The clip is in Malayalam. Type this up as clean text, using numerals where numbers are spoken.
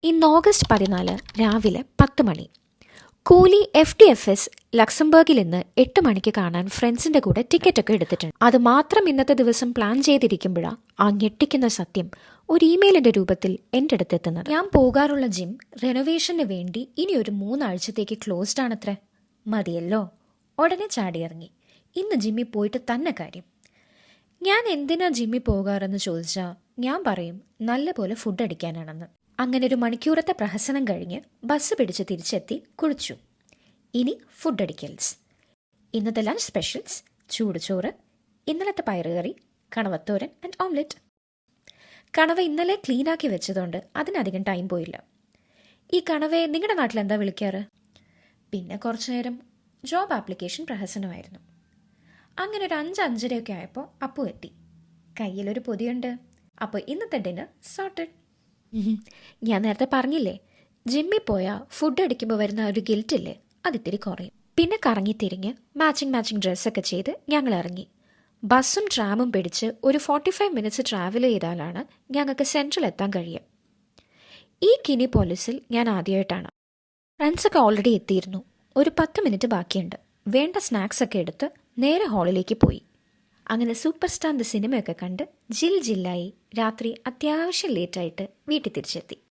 ഇന്ന് ഓഗസ്റ്റ് 14 രാവിലെ 10 മണി. കൂലി FDFS ലക്സംബർഗിൽ നിന്ന് 8 മണിക്ക് കാണാൻ ഫ്രണ്ട്സിന്റെ കൂടെ ടിക്കറ്റൊക്കെ എടുത്തിട്ടുണ്ട്. അത് മാത്രം ഇന്നത്തെ ദിവസം പ്ലാൻ ചെയ്തിരിക്കുമ്പോഴാണ് ആ ഞെട്ടിക്കുന്ന സത്യം ഒരു ഇമെയിലിന്റെ രൂപത്തിൽ എൻ്റെ അടുത്തെത്തുന്നത്. ഞാൻ പോകാറുള്ള ജിം റെനോവേഷന് വേണ്ടി ഇനി ഒരു 3 ആഴ്ചത്തേക്ക് ക്ലോസ്ഡ് ആണത്രേ. മതിയല്ലോ, ഉടനെ ചാടിയിറങ്ങി. ഇന്ന് ജിമ്മിൽ പോയിട്ട് തന്നെ കാര്യം. ഞാൻ എന്തിനാ ജിമ്മിൽ പോകാറെന്ന് ചോദിച്ചാൽ ഞാൻ പറയും നല്ലപോലെ ഫുഡ് അടിക്കാനാണെന്ന്. അങ്ങനെ ഒരു മണിക്കൂറത്തെ പ്രഹസനം കഴിഞ്ഞ് ബസ് പിടിച്ച് തിരിച്ചെത്തി കുളിച്ചു. ഇനി ഫുഡ് അടിക്കൽസ്. ഇന്നത്തെ ലഞ്ച് സ്പെഷ്യൽസ്: ചൂട് ചോറ്, ഇന്നലത്തെ പയറുകറി, കണവത്തോരൻ ആൻഡ് ഓംലെറ്റ്. കണവ ഇന്നലെ ക്ലീനാക്കി വെച്ചതുകൊണ്ട് അതിനധികം ടൈം പോയില്ല. ഈ കണവയെ നിങ്ങളുടെ നാട്ടിൽ എന്താ വിളിക്കാറ്? പിന്നെ കുറച്ചു നേരം ജോബ് ആപ്ലിക്കേഷൻ പ്രഹസനമായിരുന്നു. അങ്ങനെ ഒരു 5-5:30 ആയപ്പോൾ അപ്പു എത്തി. കയ്യിലൊരു പൊതിയുണ്ട്. അപ്പോൾ ഇന്നത്തെ ഡിന്നർ സോർട്ടഡ്. ഞാൻ നേരത്തെ പറഞ്ഞില്ലേ, ജിമ്മിൽ പോയാൽ ഫുഡ് അടിക്കുമ്പോൾ വരുന്ന ഒരു ഗിൽറ്റില്ലേ, അതിത്തിരി കുറയും. പിന്നെ കറങ്ങിത്തിരിഞ്ഞ് മാച്ചിങ് ഡ്രസ്സൊക്കെ ചെയ്ത് ഞങ്ങൾ ഇറങ്ങി. ബസ്സും ട്രാമും പിടിച്ച് ഒരു 45 മിനിറ്റ്സ് ട്രാവൽ ചെയ്താലാണ് ഞങ്ങൾക്ക് സെൻട്രൽ എത്താൻ കഴിയുക. ഈ കിനിപോളിസിൽ ഞാൻ ആദ്യമായിട്ടാണ്. ഫ്രണ്ട്സൊക്കെ ഓൾറെഡി എത്തിയിരുന്നു. ഒരു 10 മിനിറ്റ് ബാക്കിയുണ്ട്. വേണ്ട സ്നാക്സൊക്കെ എടുത്ത് നേരെ ഹാളിലേക്ക് പോയി. അങ്ങനെ സൂപ്പർ സ്റ്റാറിൻ്റെ സിനിമയൊക്കെ കണ്ട് ജില്ലായി രാത്രി അത്യാവശ്യം ലേറ്റായിട്ട് വീട്ടിൽ തിരിച്ചെത്തി.